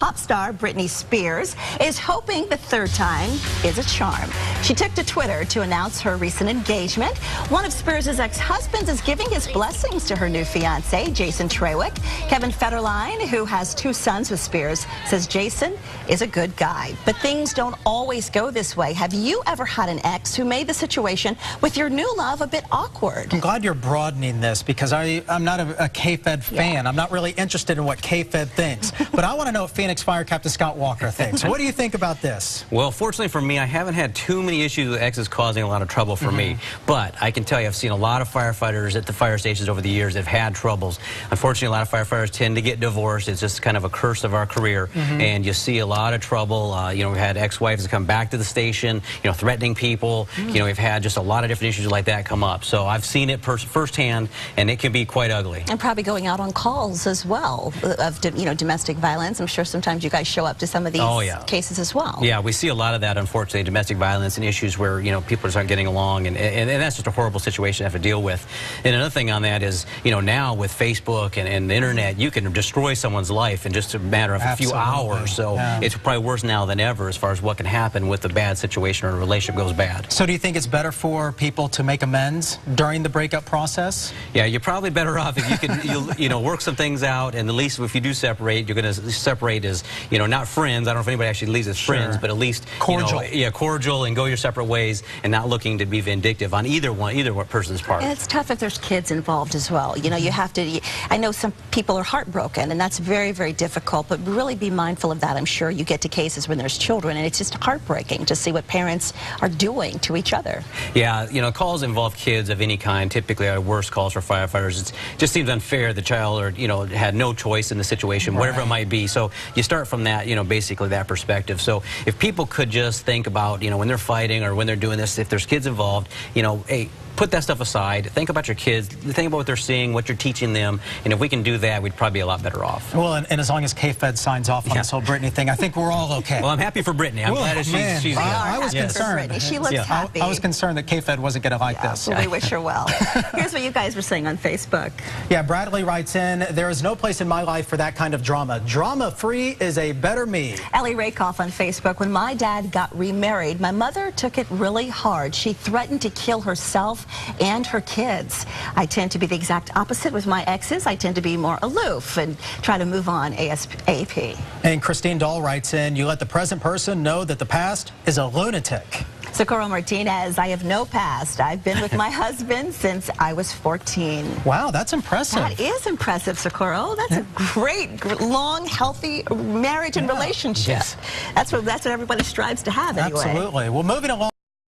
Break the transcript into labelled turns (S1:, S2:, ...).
S1: Pop star Britney Spears is hoping the third time is a charm. She took to Twitter to announce her recent engagement. One of Spears' ex-husbands is giving his blessings to her new fiancé, Jason Trewick. Kevin Federline, who has 2 sons with Spears, says Jason is a good guy. But things don't always go this way. Have you ever had an ex who made the situation with your new love a bit awkward?
S2: I'm glad you're broadening this because I'm not a K-Fed fan. Yeah. I'm not really interested in what K-Fed thinks. But I want to know what Phoenix Fire Captain Scott Walker thinks. What do you think about this?
S3: Well, fortunately for me, I haven't had too many issues with exes causing a lot of trouble for me. But I can tell you, I've seen a lot of firefighters at the fire stations over the years that have had troubles. Unfortunately, a lot of firefighters tend to get divorced. It's just kind of a curse of our career. And you see a lot of trouble. You know, we've had ex-wives that come back to the station, you know, threatening people. You know, we've had just a lot of different issues like that come up. So I've seen it firsthand, and it can be quite ugly.
S1: And probably going out on calls as well of, you know, domestic violence. I'm sure sometimes you guys show up to some of these cases as well.
S3: Yeah, we see a lot of that, unfortunately, domestic violence and issues where, you know, people aren't getting along, and that's just a horrible situation to have to deal with. And another thing on that is, you know, now with Facebook and the internet, you can destroy someone's life in just a matter of a few hours. So it's probably worse now than ever as far as what can happen with a bad situation or a relationship goes bad.
S2: So do you think it's better for people to make amends during the breakup process?
S3: Yeah, you're probably better off if you can, you know, work some things out, and at least if you do separate, you're going to separate as, you know, not friends. I don't know if anybody actually leaves as friends, but at least cordial. You know, cordial, and go your separate ways, and not looking to be vindictive on either one person's part.
S1: And it's tough if there's kids involved as well. You know, you have to. I know some people are heartbroken, and that's very, very difficult. But really be mindful of that. I'm sure you get to cases when there's children, and it's just heartbreaking to see what parents are doing to each other.
S3: Yeah, you know, calls involve kids of any kind typically are worse calls for firefighters. It just seems unfair. The child, or you know, had no choice in the situation, whatever it might be. So you start from that, you know, basically that perspective. So if people could just think about, you know, when they're fighting or when they're doing this, if there's kids involved, you know, hey, put that stuff aside. Think about your kids. Think about what they're seeing, what you're teaching them. And if we can do that, we'd probably be a lot better off.
S2: Well, and as long as K-Fed signs off on this whole Britney thing, I think we're all okay.
S3: Well, I'm happy for Britney. I'm glad that she's
S2: I was concerned.
S1: She looks happy.
S2: I was concerned that K-Fed wasn't going to like this.
S1: Well, we wish her well. Here's what you guys were saying on Facebook.
S2: Yeah, Bradley writes in, there is no place in my life for that kind of drama. Drama-free is a better me.
S1: Ellie Rakoff on Facebook, when my dad got remarried, my mother took it really hard. She threatened to kill herself and her kids. I tend to be the exact opposite with my exes. I tend to be more aloof and try to move on ASAP.
S2: And Christine Dahl writes in, you let the present person know that the past is a lunatic.
S1: Socorro Martinez, I have no past. I've been with my husband since I was 14.
S2: Wow, that's impressive.
S1: That is impressive, Socorro. That's a great, long, healthy marriage and relationship. That's what everybody strives to have anyway.
S2: Absolutely. Well, moving along.